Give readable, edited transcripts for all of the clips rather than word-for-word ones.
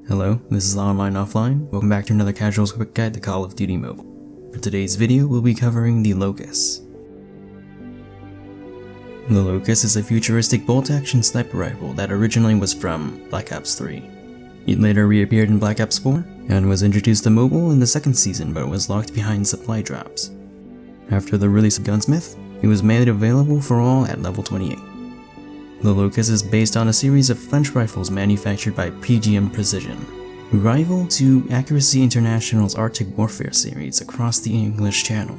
Hello, this is AnlineOffline. Welcome back to another casual quick guide to Call of Duty Mobile. For today's video, we'll be covering the Locus. The Locus is a futuristic bolt-action sniper rifle that originally was from Black Ops 3. It later reappeared in Black Ops 4, and was introduced to mobile in the second season but was locked behind supply drops. After the release of Gunsmith, it was made available for all at level 28. The Locus is based on a series of French rifles manufactured by PGM Precision, rival to Accuracy International's Arctic Warfare series across the English Channel.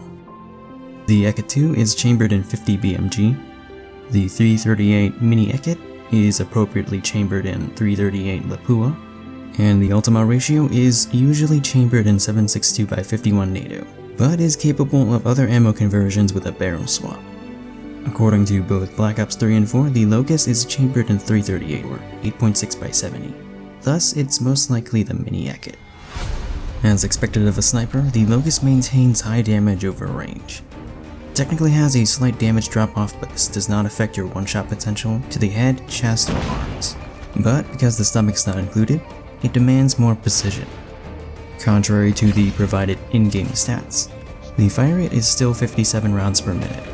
The Eket 2 is chambered in 50 BMG, the 338 Mini Eket is appropriately chambered in 338 Lapua, and the Ultima ratio is usually chambered in 7.62 by 51 NATO, but is capable of other ammo conversions with a barrel swap. According to both Black Ops 3 and 4, the Locus is chambered in 338 or 8.6 by 70, thus it's most likely the Mini Eket. As expected of a sniper, the Locus maintains high damage over range. Technically has a slight damage drop-off, but this does not affect your one-shot potential to the head, chest, or arms. But because the stomach's not included, it demands more precision. Contrary to the provided in-game stats, the fire rate is still 57 rounds per minute.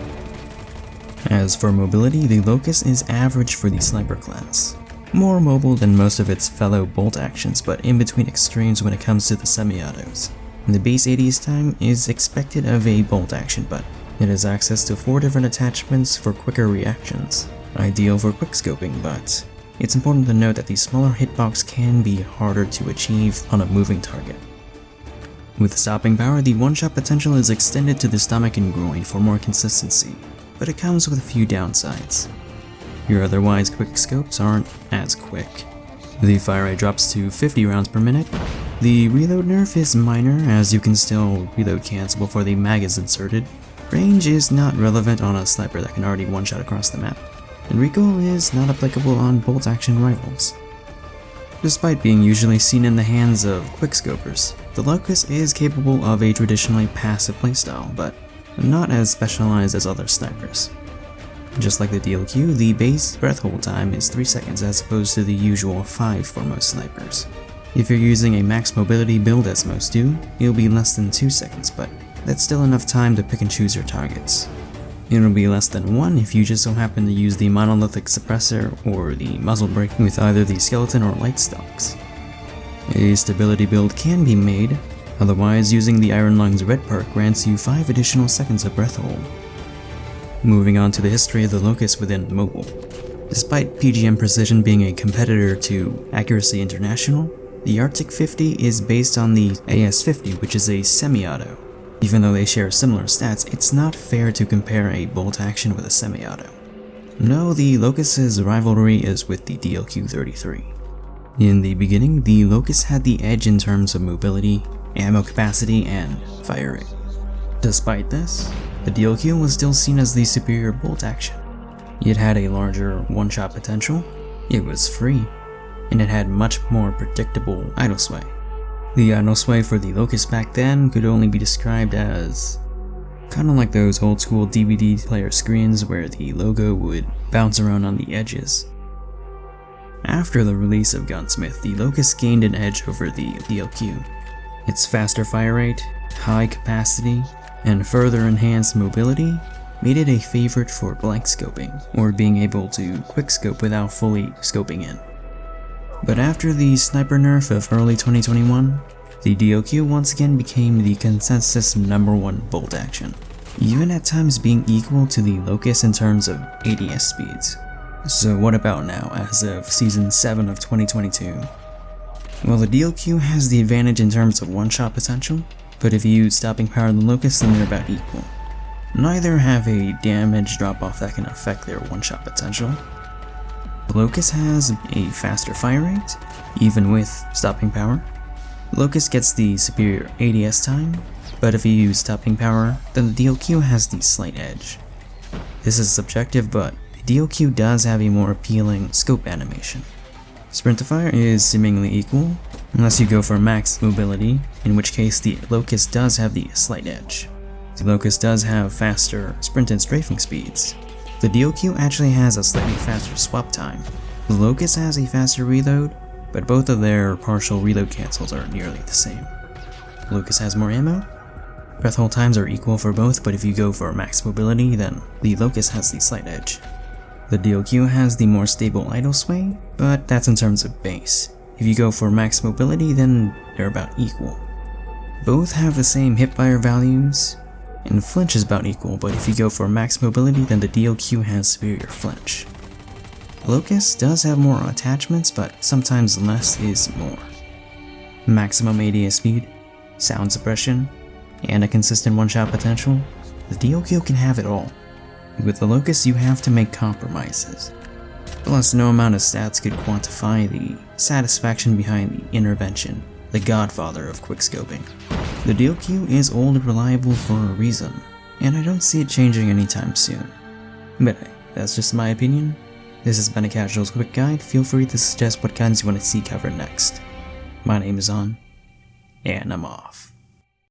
As for mobility, the Locus is average for the sniper class. More mobile than most of its fellow bolt actions, but in between extremes when it comes to the semi-autos. The base ADS time is expected of a bolt action, but it has access to 4 different attachments for quicker reactions, ideal for quickscoping, but it's important to note that the smaller hitbox can be harder to achieve on a moving target. With stopping power, the one-shot potential is extended to the stomach and groin for more consistency, but it comes with a few downsides. Your otherwise quick scopes aren't as quick. The fire rate drops to 50 rounds per minute. The reload nerf is minor, as you can still reload cancel before the mag is inserted. Range is not relevant on a sniper that can already one-shot across the map, and recoil is not applicable on bolt-action rifles. Despite being usually seen in the hands of quickscopers, the Locus is capable of a traditionally passive playstyle, but not as specialized as other snipers. Just like the DL Q, the base breath hold time is 3 seconds as opposed to the usual 5 for most snipers. If you're using a max mobility build as most do, it'll be less than 2 seconds, but that's still enough time to pick and choose your targets. It'll be less than 1 if you just so happen to use the monolithic suppressor or the muzzle brake with either the skeleton or light stocks. A stability build can be made, otherwise using the Iron Lungs red perk grants you 5 additional seconds of breath hold. Moving on to the history of the Locus within mobile. Despite PGM Precision being a competitor to Accuracy International, the Arctic 50 is based on the AS50, which is a semi-auto. Even though they share similar stats, it's not fair to compare a bolt action with a semi-auto. No, the Locus's rivalry is with the DL Q33. In the beginning, the Locus had the edge in terms of mobility, ammo capacity, and fire rate. Despite this, the DL Q was still seen as the superior bolt action. It had a larger one-shot potential, it was free, and it had much more predictable idle sway. The idle sway for the Locus back then could only be described as kinda like those old school DVD player screens where the logo would bounce around on the edges. After the release of Gunsmith, the Locus gained an edge over the DL Q. Its faster fire rate, high capacity, and further enhanced mobility made it a favorite for blank scoping, or being able to quickscope without fully scoping in. But after the sniper nerf of early 2021, the DL Q once again became the consensus #1 bolt action, even at times being equal to the Locus in terms of ADS speeds. So what about now, as of Season 7 of 2022? Well, the DL Q has the advantage in terms of one-shot potential, but if you use stopping power of the Locus, then they're about equal. Neither have a damage drop-off that can affect their one-shot potential. The Locus has a faster fire rate, even with stopping power. The Locus gets the superior ADS time, but if you use stopping power, then the DL Q has the slight edge. This is subjective, but the DL Q does have a more appealing scope animation. Sprint to fire is seemingly equal, unless you go for max mobility, in which case the Locus does have the slight edge. The Locus does have faster sprint and strafing speeds. The DL Q actually has a slightly faster swap time. The Locus has a faster reload, but both of their partial reload cancels are nearly the same. Locus has more ammo. Breath hold times are equal for both, but if you go for max mobility, then the Locus has the slight edge. The DL has the more stable idle sway, but that's in terms of base. If you go for max mobility, then they're about equal. Both have the same hipfire values, and flinch is about equal, but if you go for max mobility, then the DL has superior flinch. Locus does have more attachments, but sometimes less is more. Maximum ADS speed, sound suppression, and a consistent one-shot potential, the DL can have it all. With the Locus, you have to make compromises. Plus, no amount of stats could quantify the satisfaction behind the intervention, the godfather of quickscoping. The DL is old and reliable for a reason, and I don't see it changing anytime soon. But hey, that's just my opinion. This has been a Casual's Quick Guide. Feel free to suggest what guns you want to see covered next. My name is On, and I'm off.